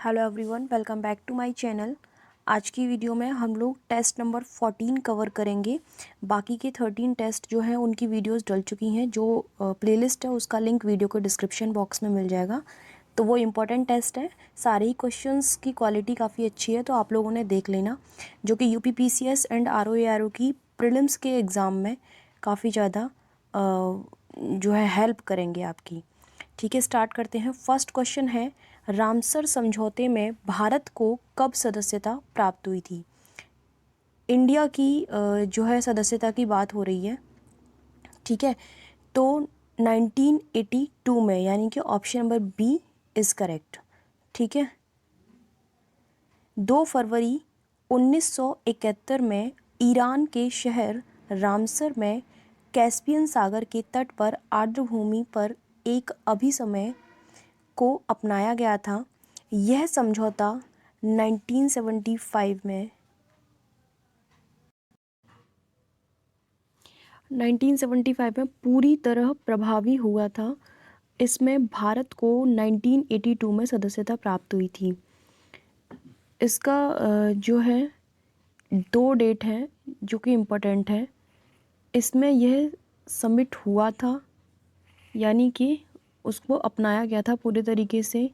Hello everyone, welcome back to my channel. आज की video में हम लोग टेस्ट नंबर 14 कवर करेंगे। बाकी के 13 टेस्ट जो हैं उनकी वीडियोस डल चुकी हैं। जो प्लेलिस्ट है उसका लिंक वीडियो को डिस्क्रिप्शन बॉक्स में मिल जाएगा। तो वो इम्पोर्टेंट टेस्ट है। सारे ही क्वेश्चंस की क्वालिटी काफ़ी अच्छी है, तो आप लोगों ने देख लेना, जो कि यूपीपीसीएस एंड आरओ की प्रीलिम्स के एग्ज़ाम में काफ़ी ज़्यादा जो है हेल्प करेंगे आपकी। ठीक है, स्टार्ट करते हैं। फर्स्ट क्वेश्चन है, रामसर समझौते में भारत को कब सदस्यता प्राप्त हुई थी? इंडिया की जो है सदस्यता की बात हो रही है। ठीक है, तो 1982 में, यानी कि option number B is correct. ठीक है, 2 फरवरी 1971 में ईरान के शहर रामसर में कैस्पियन सागर के तट पर आर्द्रभूमि पर एक अभिसमय को अपनाया गया था। यह समझौता 1975 में 1975 में पूरी तरह प्रभावी हुआ था। इसमें भारत को 1982 में सदस्यता प्राप्त हुई थी। इसका जो है 2 डेट है जो कि इम्पोर्टेंट है। इसमें यह सबमिट हुआ था, यानी कि उसको अपनाया गया था पूरे तरीके से,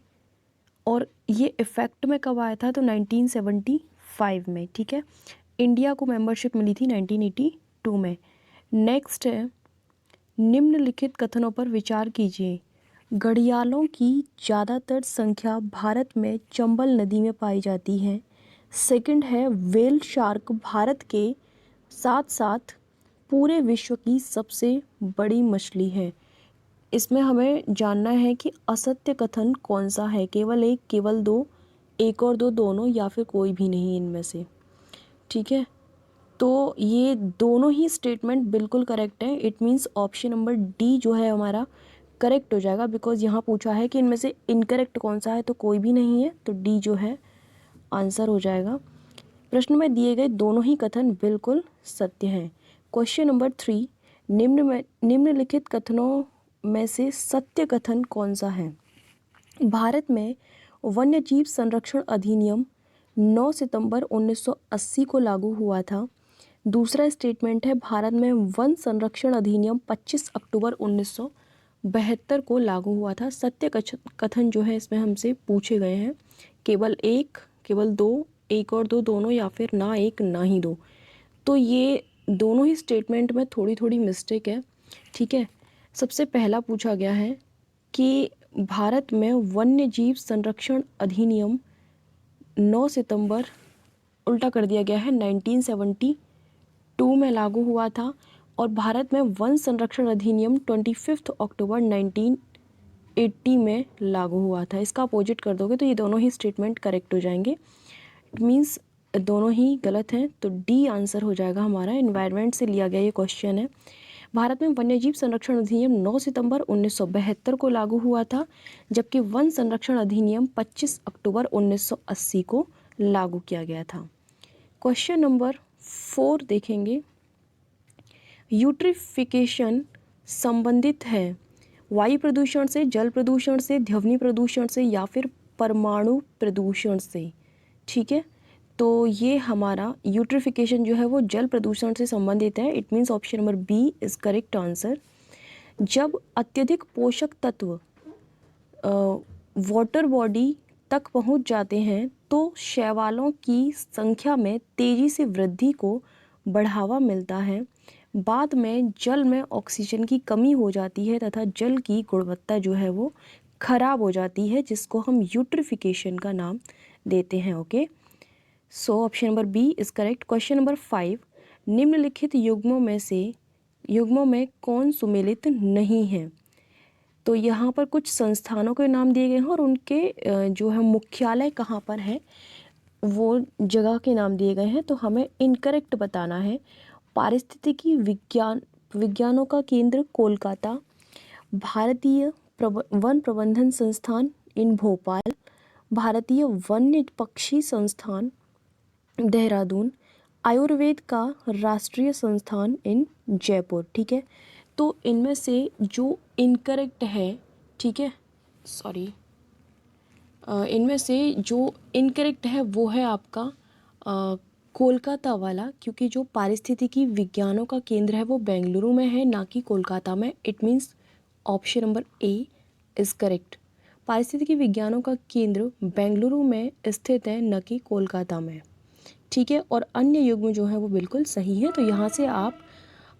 और ये इफ़ेक्ट में कब आया था? तो 1975 में। ठीक है, इंडिया को मेंबरशिप मिली थी 1982 में। नेक्स्ट है, निम्नलिखित कथनों पर विचार कीजिए। घड़ियालों की ज़्यादातर संख्या भारत में चंबल नदी में पाई जाती है। सेकंड है, व्हेल शार्क भारत के साथ साथ पूरे विश्व की सबसे बड़ी मछली है। इसमें हमें जानना है कि असत्य कथन कौन सा है, केवल एक, केवल दो, एक और दो, दोनों, या फिर कोई भी नहीं इनमें से। ठीक है, तो ये दोनों ही स्टेटमेंट बिल्कुल करेक्ट है। It means option number D जो है हमारा करेक्ट हो जाएगा, बिकॉज यहाँ पूछा है कि इनमें से इनकरेक्ट कौन सा है, तो कोई भी नहीं है, तो डी जो है आंसर हो जाएगा। प्रश्न में दिए गए दोनों ही कथन बिल्कुल सत्य हैं। क्वेश्चन नंबर 3, निम्नलिखित कथनों में से सत्य कथन कौन सा है? भारत में वन्यजीव संरक्षण अधिनियम 9 सितंबर 1980 को लागू हुआ था। दूसरा स्टेटमेंट है, भारत में वन संरक्षण अधिनियम 25 अक्टूबर 1972 को लागू हुआ था। सत्य कथन जो है इसमें हमसे पूछे गए हैं, केवल एक, केवल दो, एक और दो, दोनों, या फिर ना एक ना ही दो। तो ये दोनों ही स्टेटमेंट में थोड़ी थोड़ी मिस्टेक है। ठीक है, सबसे पहला पूछा गया है कि भारत में वन्यजीव संरक्षण अधिनियम 9 सितंबर, उल्टा कर दिया गया है, 1972 में लागू हुआ था, और भारत में वन संरक्षण अधिनियम 25 अक्टूबर 1980 में लागू हुआ था। इसका अपोजिट कर दोगे तो ये दोनों ही स्टेटमेंट करेक्ट हो जाएंगे। इट मीन्स दोनों ही गलत हैं, तो डी आंसर हो जाएगा हमारा। एनवायरनमेंट से लिया गया ये क्वेश्चन है। भारत में वन्यजीव संरक्षण अधिनियम 9 सितंबर 1972 को लागू हुआ था, जबकि वन संरक्षण अधिनियम 25 अक्टूबर 1980 को लागू किया गया था। क्वेश्चन नंबर 4 देखेंगे। यूट्रिफिकेशन संबंधित है वायु प्रदूषण से, जल प्रदूषण से, ध्वनि प्रदूषण से, या फिर परमाणु प्रदूषण से। ठीक है, तो ये हमारा यूट्रिफिकेशन जो है वो जल प्रदूषण से संबंधित है। It means option number B is correct answer. जब अत्यधिक पोषक तत्व वाटर बॉडी तक पहुंच जाते हैं तो शैवालों की संख्या में तेजी से वृद्धि को बढ़ावा मिलता है। बाद में जल में ऑक्सीजन की कमी हो जाती है तथा जल की गुणवत्ता जो है वो खराब हो जाती है, जिसको हम यूट्रिफिकेशन का नाम देते हैं। Okay, so option number B is correct. Question number 5, निम्नलिखित युग्मों में कौन सुमेलित नहीं है? तो यहाँ पर कुछ संस्थानों के नाम दिए गए हैं और उनके जो है मुख्यालय कहाँ पर है वो जगह के नाम दिए गए हैं, तो हमें इनकरेक्ट बताना है। पारिस्थितिकी विज्ञानों का केंद्र कोलकाता, भारतीय वन प्रबंधन संस्थान इन भोपाल, भारतीय वन्य पक्षी संस्थान देहरादून, आयुर्वेद का राष्ट्रीय संस्थान इन जयपुर। ठीक है, तो इनमें से जो इनकरेक्ट है, ठीक है, सॉरी, इनमें से जो इनकरेक्ट है वो है आपका कोलकाता वाला, क्योंकि जो पारिस्थितिकी विज्ञानों का केंद्र है वो बेंगलुरु में है, ना कि कोलकाता में। It means option number A is correct. पारिस्थितिकी विज्ञानों का केंद्र बेंगलुरु में स्थित है, न कि कोलकाता में। ठीक है, और अन्य युग्म जो है वो बिल्कुल सही है। तो यहाँ से आप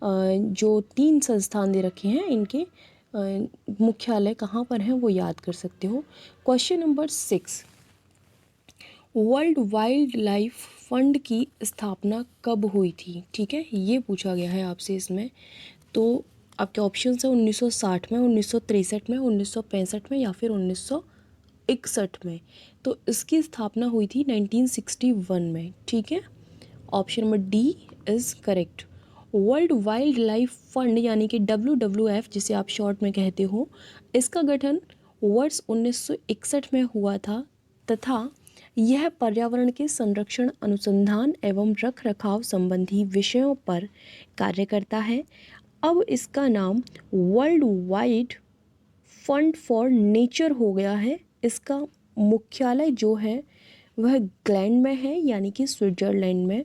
जो 3 संस्थान दे रखे हैं इनके मुख्यालय कहाँ पर हैं वो याद कर सकते हो। Question number 6, world wild life fund की स्थापना कब हुई थी? ठीक है, ये पूछा गया है आपसे इसमें। तो आपके ऑप्शन है 1960 में, 1963 में, 1965 में या फिर 1961 में। तो इसकी स्थापना हुई थी 1961 में। ठीक है, option number D is correct. World wild life fund यानी कि WWF जिसे आप शॉर्ट में कहते हो, इसका गठन वर्ष 1961 में हुआ था तथा यह पर्यावरण के संरक्षण, अनुसंधान एवं रख रखाव संबंधी विषयों पर कार्य करता है। अब इसका नाम world wide fund for nature हो गया है। इसका मुख्यालय जो है वह ग्लैंड में है, यानी कि स्विट्जरलैंड में।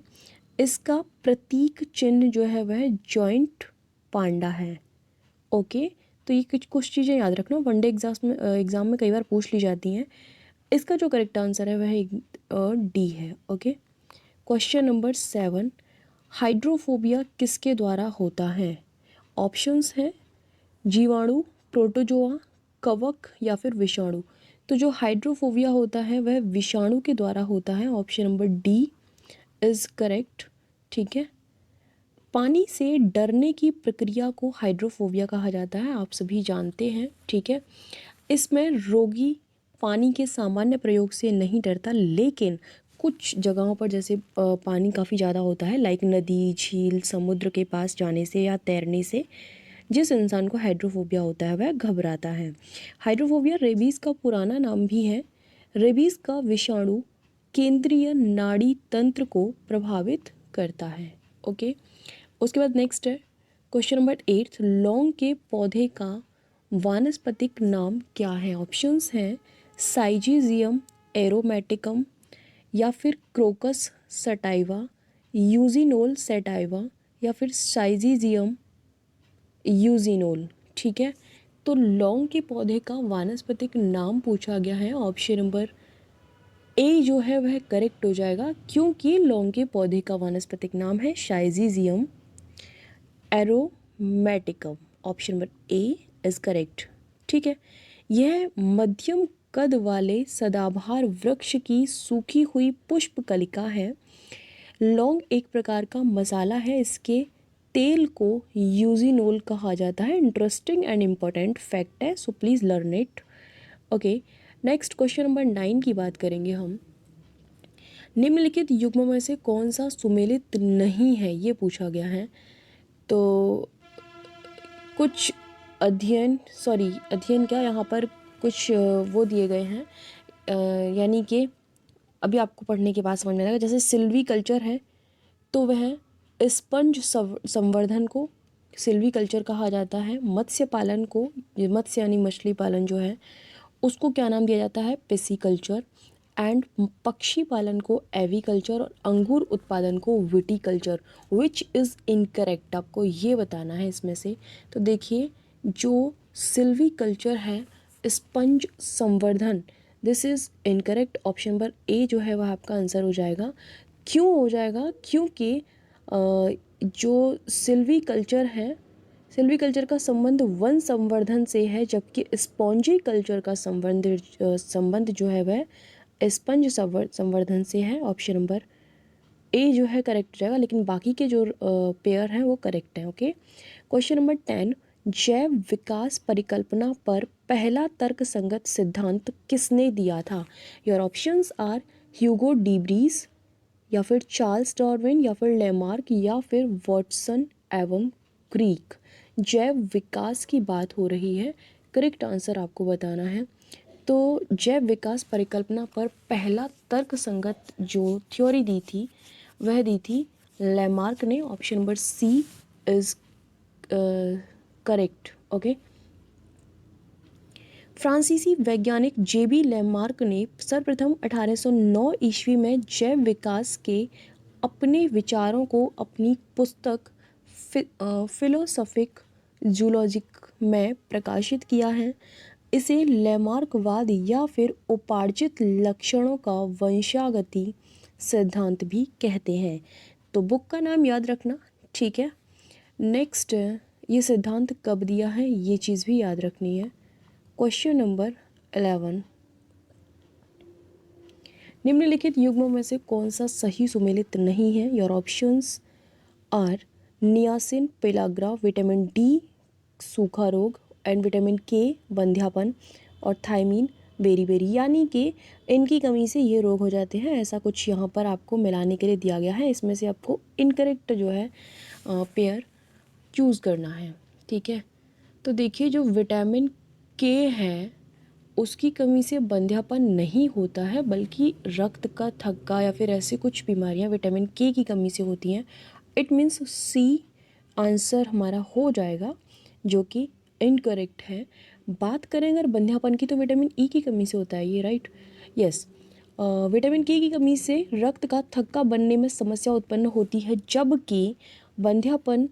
इसका प्रतीक चिन्ह जो है वह जॉइंट पांडा है। ओके, तो ये कुछ चीज़ें याद रखना, वनडे एग्ज़ाम में कई बार पूछ ली जाती हैं। इसका जो करेक्ट आंसर है वह डी है। ओके, क्वेश्चन नंबर 7, हाइड्रोफोबिया किसके द्वारा होता है? ऑप्शंस हैं जीवाणु, प्रोटोजोआ, कवक या फिर विषाणु। तो जो हाइड्रोफोबिया होता है वह विषाणु के द्वारा होता है। Option number D is correct. ठीक है, पानी से डरने की प्रक्रिया को हाइड्रोफोबिया कहा जाता है, आप सभी जानते हैं। ठीक है, इसमें रोगी पानी के सामान्य प्रयोग से नहीं डरता, लेकिन कुछ जगहों पर जैसे पानी काफ़ी ज़्यादा होता है, लाइक नदी, झील, समुद्र के पास जाने से या तैरने से जिस इंसान को हाइड्रोफोबिया होता है वह घबराता है। हाइड्रोफोबिया रेबीज़ का पुराना नाम भी है। रेबीज़ का विषाणु केंद्रीय नाड़ी तंत्र को प्रभावित करता है। ओके, उसके बाद नेक्स्ट है क्वेश्चन नंबर 8, लौंग के पौधे का वानस्पतिक नाम क्या है? ऑप्शंस हैं साइजिजियम एरोमेटिकम या फिर क्रोकस सटाइवा, यूजिनोल सटाइवा या फिर साइजिजियम यूजिनोल। ठीक है, तो लौंग के पौधे का वानस्पतिक नाम पूछा गया है। ऑप्शन नंबर ए जो है वह करेक्ट हो जाएगा, क्योंकि लौंग के पौधे का वानस्पतिक नाम है syzygium aromaticum. Option number A is correct. ठीक है, यह मध्यम कद वाले सदाबहार वृक्ष की सूखी हुई पुष्प कलिका है। लौंग एक प्रकार का मसाला है, इसके तेल को यूजिनोल कहा जाता है। इंटरेस्टिंग एंड इम्पोर्टेंट फैक्ट है, so please learn it. Okay, next question number 9 की बात करेंगे हम। निम्नलिखित युग्मों में से कौन सा सुमेलित नहीं है, ये पूछा गया है। तो कुछ अध्ययन क्या यहाँ पर कुछ वो दिए गए हैं, यानी कि अभी आपको पढ़ने के बाद समझ में आएगा। जैसे सिल्वी कल्चर है तो वह स्पंज संवर्धन को सिल्वी कल्चर कहा जाता है। मत्स्य पालन को, मत्स्य यानी मछली पालन जो है उसको क्या नाम दिया जाता है? पिसी कल्चर। एंड पक्षी पालन को एवीकल्चर और अंगूर उत्पादन को विटीकल्चर। विच इज़ इनकरेक्ट, आपको ये बताना है इसमें से। तो देखिए, जो सिल्वी कल्चर है, स्पंज संवर्धन, this is incorrect. Option number ए जो है वह आपका आंसर हो जाएगा। क्यों हो जाएगा? क्योंकि जो सिल्वी कल्चर है, सिल्वी कल्चर का संबंध वन संवर्धन से है, जबकि स्पॉन्जी कल्चर का संबंध जो है वह स्पंज संवर्धन से है। ऑप्शन नंबर ए जो है करेक्ट जाएगा, लेकिन बाकी के जो पेयर हैं वो करेक्ट हैं। ओके, क्वेश्चन नंबर 10, जैव विकास परिकल्पना पर पहला तर्कसंगत सिद्धांत किसने दिया था? योर ऑप्शंस आर ह्यूगो डीब्रीज या फिर चार्ल्स डार्विन या फिर लेमार्क या फिर वॉटसन एवं क्रीक। जैव विकास की बात हो रही है, करेक्ट आंसर आपको बताना है। तो जैव विकास परिकल्पना पर पहला तर्कसंगत जो थ्योरी दी थी वह दी थी लेमार्क ने। Option number C is correct. Okay, फ्रांसीसी वैज्ञानिक जेबी लैमार्क ने सर्वप्रथम 1809 ईस्वी में जैव विकास के अपने विचारों को अपनी पुस्तक फिलोसॉफिक जूलॉजिक में प्रकाशित किया है। इसे लैमार्कवाद या फिर उपार्जित लक्षणों का वंशागति सिद्धांत भी कहते हैं। तो बुक का नाम याद रखना, ठीक है। नेक्स्ट, ये सिद्धांत कब दिया है ये चीज़ भी याद रखनी है। क्वेश्चन नंबर 11, निम्नलिखित युग्मों में से कौन सा सही सुमेलित नहीं है? Your options are niacin pellagra, vitamin D सूखा रोग एंड विटामिन के बंध्यापन, और थायमीन बेरी, यानी कि इनकी कमी से ये रोग हो जाते हैं। ऐसा कुछ यहाँ पर आपको मिलाने के लिए दिया गया है। इसमें से आपको इनकरेक्ट जो है पेयर चूज़ करना है, ठीक है। तो देखिए, जो विटामिन के है उसकी कमी से बंध्यापन नहीं होता है, बल्कि रक्त का थक्का या फिर ऐसे कुछ बीमारियां विटामिन के की कमी से होती हैं। इट मीन्स सी आंसर हमारा हो जाएगा, जो कि इनकरेक्ट है। बात करें अगर बंध्यापन की, तो विटामिन ई की कमी से होता है ये, राइट, यस। विटामिन के की कमी से रक्त का थक्का बनने में समस्या उत्पन्न होती है, जबकि बंध्यापन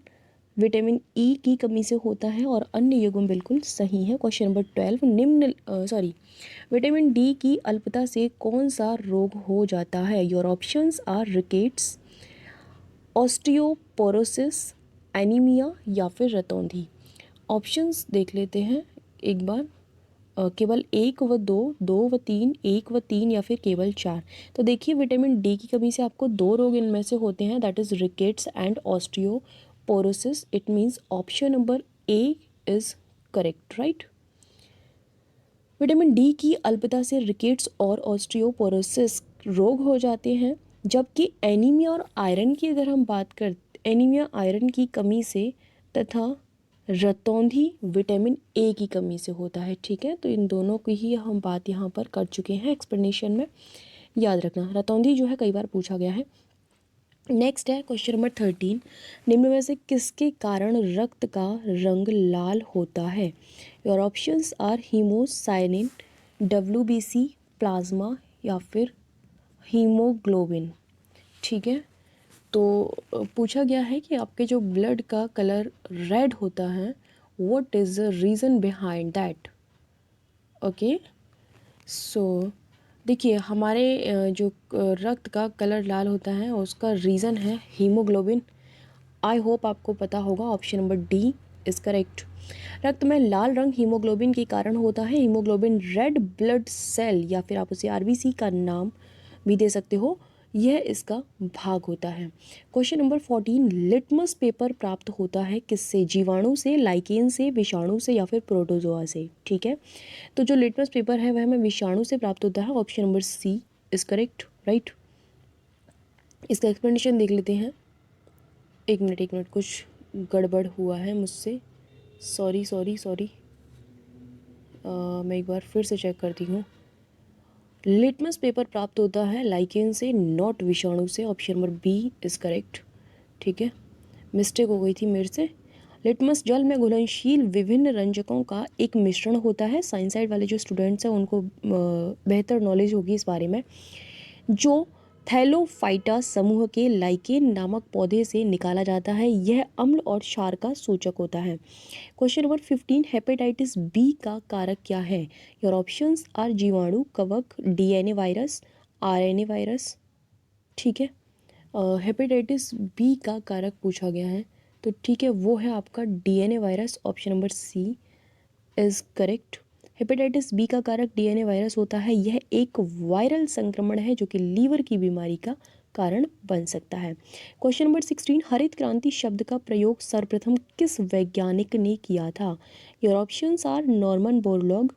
विटामिन ई की कमी से होता है। और अन्य युग्म बिल्कुल सही है। क्वेश्चन नंबर 12, विटामिन डी की अल्पता से कौन सा रोग हो जाता है? Your options are rickets, osteoporosis, anaemia या फिर रतौंधी। ऑप्शंस देख लेते हैं एक बार। केवल 1 व 2, 2 व 3, 1 व 3 या फिर केवल 4। तो देखिए, विटामिन डी की कमी से आपको 2 रोग इनमें से होते हैं, that is rickets and osteoporosis. It means option number A is correct, right. Vitamin D की अल्पता से रिकेट्स और ऑस्टियोपोरोसिस रोग हो जाते हैं, जबकि एनीमिया और आयरन की अगर हम बात करते, एनीमिया आयरन की कमी से तथा रतौंधी विटामिन ए की कमी से होता है, ठीक है। तो इन दोनों की ही हम बात यहाँ पर कर चुके हैं एक्सप्लेनेशन में, याद रखना। रतौंधी जो है कई बार पूछा गया है। नेक्स्ट है क्वेश्चन नंबर 13, निम्न में से किसके कारण रक्त का रंग लाल होता है? Your options are haemocyanin, WBC, plasma या फिर हीमोग्लोबिन, ठीक है। तो पूछा गया है कि आपके जो ब्लड का कलर रेड होता है, what is the reason behind that? Okay, so देखिए, हमारे जो रक्त का कलर लाल होता है उसका रीज़न है हीमोग्लोबिन। आई होप आपको पता होगा। Option number D is correct. रक्त में लाल रंग हीमोग्लोबिन के कारण होता है। हीमोग्लोबिन रेड ब्लड सेल या फिर आप उसे आरबीसी का नाम भी दे सकते हो, यह इसका भाग होता है। क्वेश्चन नंबर 14, लिटमस पेपर प्राप्त होता है किससे? जीवाणु से, लाइकेन से, विषाणु से या फिर प्रोटोजोआ से, ठीक है। तो जो लिटमस पेपर है वह हमें विषाणु से प्राप्त होता है। Option number C is correct, right. इसका एक्सप्लेनेशन देख लेते हैं। एक मिनट, कुछ गड़बड़ हुआ है मुझसे, सॉरी। मैं एक बार फिर से चेक करती हूँ। लिटमस पेपर प्राप्त होता है लाइकेन से, नॉट विषाणु से। Option number B is correct, ठीक है। मिस्टेक हो गई थी मेरे से। लिटमस जल में घुलनशील विभिन्न रंजकों का एक मिश्रण होता है। साइंस साइड वाले जो स्टूडेंट्स हैं उनको बेहतर नॉलेज होगी इस बारे में, जो थैलोफाइटा समूह के लाइकेन नामक पौधे से निकाला जाता है। यह अम्ल और क्षार का सूचक होता है। क्वेश्चन नंबर 15, हेपेटाइटिस बी का कारक क्या है? योर ऑप्शंस आर जीवाणु, कवक, डीएनए वायरस, आरएनए वायरस, ठीक है। हेपेटाइटिस बी का कारक पूछा गया है, तो ठीक है, वो है आपका DNA virus. Option number C is correct. Hepatitis B का कारक डीएनए वायरस होता है। यह एक वायरल संक्रमण है जो कि लीवर की बीमारी का कारण बन सकता है। क्वेश्चन नंबर 16, हरित क्रांति शब्द का प्रयोग सर्वप्रथम किस वैज्ञानिक ने किया था? Your options are Norman Borlaug,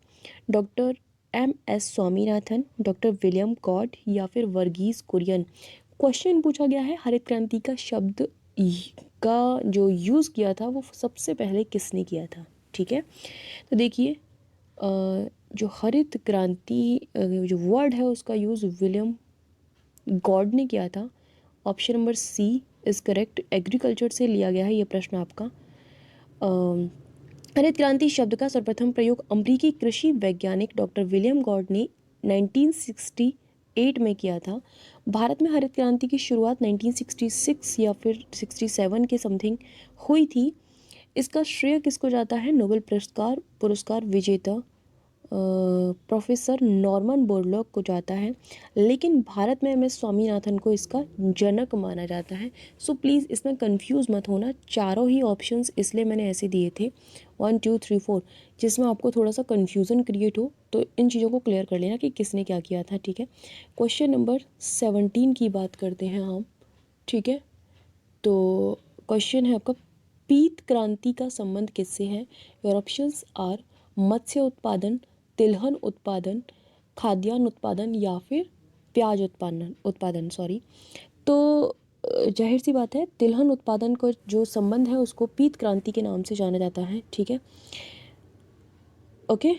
doctor M S. Swaminathan, doctor William Gaud या फिर वर्गीस कुरियन। क्वेश्चन पूछा गया है हरित क्रांति का शब्द का जो यूज़ किया था वो सबसे पहले किसने किया था, ठीक है। तो देखिए, जो हरित क्रांति जो वर्ड है उसका यूज़ विलियम गॉड ने किया था। Option number C is correct. Agriculture से लिया गया है ये प्रश्न आपका। हरित क्रांति शब्द का सर्वप्रथम प्रयोग अमेरिकी कृषि वैज्ञानिक डॉक्टर विलियम गॉड ने 1968 में किया था। भारत में हरित क्रांति की शुरुआत 1966 या फिर 67 के समथिंग हुई थी। इसका श्रेय किसको जाता है? नोबेल पुरस्कार विजेता प्रोफेसर नॉर्मन बोरलॉग को जाता है, लेकिन भारत में एम.एस. स्वामीनाथन को इसका जनक माना जाता है। सो प्लीज़ इसमें कंफ्यूज मत होना, चारों ही ऑप्शंस इसलिए मैंने ऐसे दिए थे 1 2 3 4, जिसमें आपको थोड़ा सा कन्फ्यूज़न क्रिएट हो, तो इन चीज़ों को क्लियर कर लेना कि किसने क्या किया था। ठीक है, क्वेश्चन नंबर 17 की बात करते हैं हम। ठीक है, तो क्वेश्चन है आपका, पीत क्रांति का संबंध किससे है? योर ऑप्शंस आर मत्स्य उत्पादन, तिलहन उत्पादन, खाद्यान्न उत्पादन या फिर प्याज उत्पादन सॉरी। तो जाहिर सी बात है, तिलहन उत्पादन का जो संबंध है उसको पीत क्रांति के नाम से जाना जाता है। ठीक है, ओके।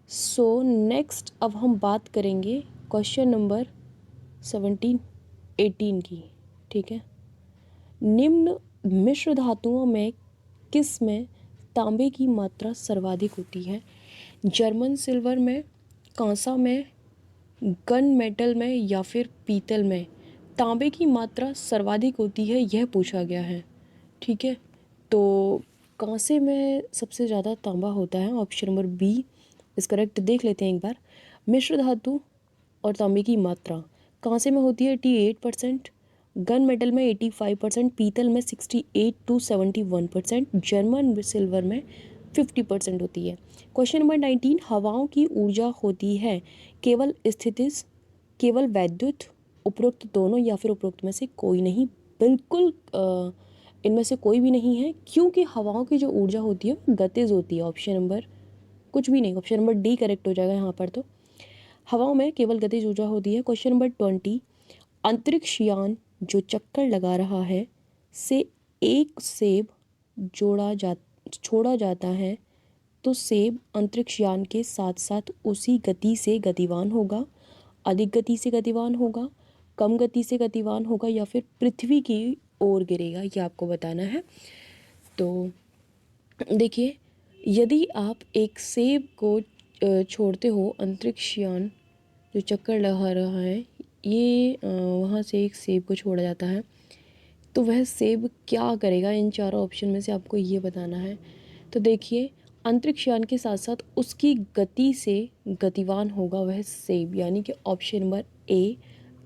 सो नेक्स्ट अब हम बात करेंगे क्वेश्चन नंबर 18 की। ठीक है, निम्न मिश्र धातुओं में किस में तांबे की मात्रा सर्वाधिक होती है? जर्मन सिल्वर में, कांसा में, गन मेटल में या फिर पीतल में तांबे की मात्रा सर्वाधिक होती है, यह पूछा गया है। ठीक है, तो कांसे में सबसे ज़्यादा तांबा होता है, ऑप्शन नंबर बी इस करेक्ट। देख लेते हैं एक बार, मिश्र धातु और तांबे की मात्रा कांसे में होती है 88%, गन मेटल में 85%, पीतल में 68 to 71%, जर्मन सिल्वर में 50% होती है। क्वेश्चन नंबर 19, हवाओं की ऊर्जा होती है केवल स्थितिज, केवल वैद्युत, उपरोक्त दोनों या फिर उपरोक्त में से कोई नहीं? बिल्कुल इनमें से कोई भी नहीं है, क्योंकि हवाओं की जो ऊर्जा होती है वो गतिज होती है। ऑप्शन नंबर कुछ भी नहीं, ऑप्शन नंबर डी करेक्ट हो जाएगा यहाँ पर। तो हवाओं में केवल गतिज ऊर्जा होती है। क्वेश्चन नंबर 20, अंतरिक्ष यान जो चक्कर लगा रहा है से एक सेब छोड़ा जाता है, तो सेब अंतरिक्ष यान के साथ साथ उसी गति से गतिवान होगा, अधिक गति से गतिवान होगा, कम गति से गतिवान होगा या फिर पृथ्वी की ओर गिरेगा, ये आपको बताना है। तो देखिए, यदि आप एक सेब को छोड़ते हो, अंतरिक्ष यान जो चक्कर लगा रहा है, ये वहाँ से एक सेब को छोड़ा जाता है, तो वह सेब क्या करेगा? इन चारों ऑप्शन में से आपको ये बताना है। तो देखिए, अंतरिक्ष यान के साथ साथ उसकी गति से गतिवान होगा वह सेब, यानी कि option number A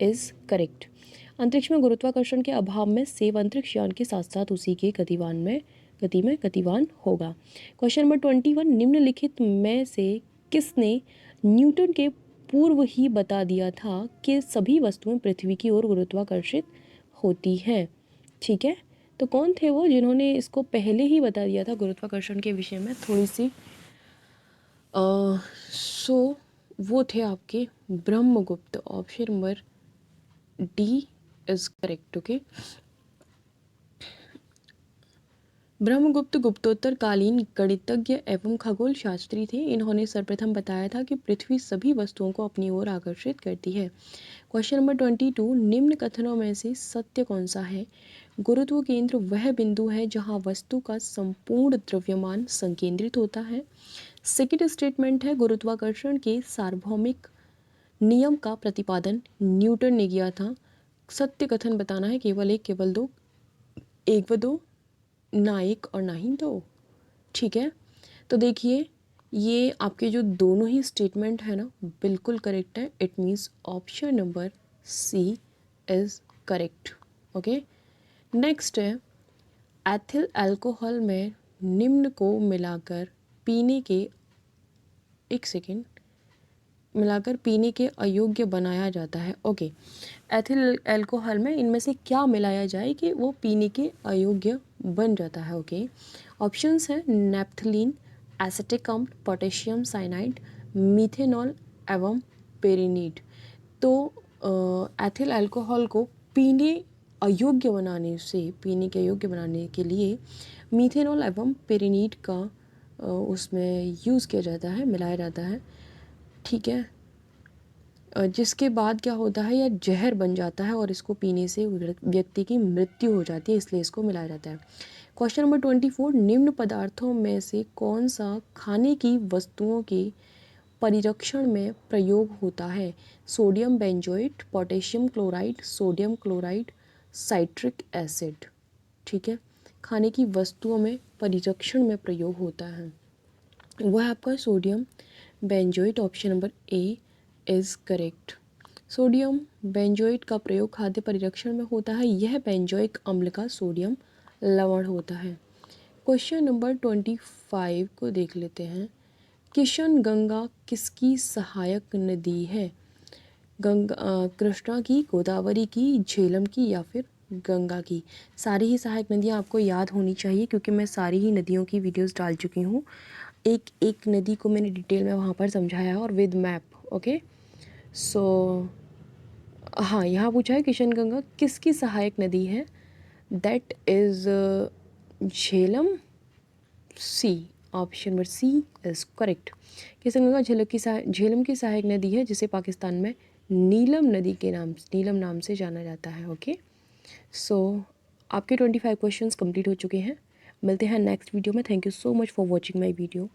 is correct. अंतरिक्ष में गुरुत्वाकर्षण के अभाव में सेब अंतरिक्ष यान के साथ साथ उसी के गति में गतिवान होगा। क्वेश्चन नंबर 21, निम्नलिखित में से किसने न्यूटन के पूर्व ही बता दिया था कि सभी वस्तुएं पृथ्वी की ओर गुरुत्वाकर्षित होती हैं? ठीक है, तो कौन थे वो जिन्होंने इसको पहले ही बता दिया था गुरुत्वाकर्षण के विषय में थोड़ी सी? वो थे आपके Brahmagupta. Option number D is correct. Okay, Brahmagupta गुप्तोत्तरकालीन गणितज्ञ एवं खगोल शास्त्री थे। इन्होंने सर्वप्रथम बताया था कि पृथ्वी सभी वस्तुओं को अपनी ओर आकर्षित करती है। क्वेश्चन नंबर 22, निम्न कथनों में से सत्य कौन सा है? गुरुत्व केंद्र वह बिंदु है जहां वस्तु का संपूर्ण द्रव्यमान संकेंद्रित होता है। सेकंड स्टेटमेंट है, गुरुत्वाकर्षण के सार्वभौमिक नियम का प्रतिपादन न्यूटन ने किया था। सत्य कथन बताना है, केवल एक, केवल दो, एक व दो, ना एक और ना ही दो। ठीक है, तो देखिए, ये आपके जो दोनों ही स्टेटमेंट है ना, बिल्कुल करेक्ट है। It means option number C is correct. Okay, next है, एथिल अल्कोहल में निम्न को मिलाकर पीने के अयोग्य बनाया जाता है। ओके, एथिल अल्कोहल में इनमें से क्या मिलाया जाए कि वो पीने के अयोग्य बन जाता है? ओके, ऑप्शंस हैं नेप्थलीन, एसिटिक अम्ल, पोटेशियम साइनाइड, मीथेनॉल एवं पेरिनीड। तो एथिल अल्कोहल को पीने के अयोग्य बनाने के लिए मीथेनॉल एवं पेरिनीड का उसमें यूज़ किया जाता है, मिलाया जाता है। ठीक है, जिसके बाद क्या होता है, यह जहर बन जाता है और इसको पीने से व्यक्ति की मृत्यु हो जाती है, इसलिए इसको मिलाया जाता है। क्वेश्चन नंबर 24, निम्न पदार्थों में से कौन सा खाने की वस्तुओं के परिरक्षण में प्रयोग होता है? Sodium benzoate, potassium chloride, sodium chloride, citric acid. ठीक है, खाने की वस्तुओं में परिरक्षण में प्रयोग होता है वह आपका sodium benzoate. Option number A is correct. Sodium benzoate का प्रयोग खाद्य परिरक्षण में होता है। यह बेंजोइक अम्ल का सोडियम लवण होता है। क्वेश्चन नंबर 25 को देख लेते हैं। किशन गंगा किसकी सहायक नदी है? कृष्णा की, गोदावरी की, झेलम की या फिर गंगा की? सारी ही सहायक नदियाँ आपको याद होनी चाहिए क्योंकि मैं सारी ही नदियों की वीडियोस डाल चुकी हूँ। एक एक नदी को मैंने डिटेल में वहाँ पर समझाया और विद मैप। ओके, सो हाँ, यहाँ पूछा है किशन गंगा किसकी सहायक नदी है? That is Jhelum. C, option number C is correct. Kishan Ganga Jhelum की सहायक नदी है जिसे पाकिस्तान में नीलम नाम से जाना जाता है। ओके, सो आपके 25 क्वेश्चंस कंप्लीट हो चुके हैं। मिलते हैं नेक्स्ट वीडियो में। Thank you so much for watching my video.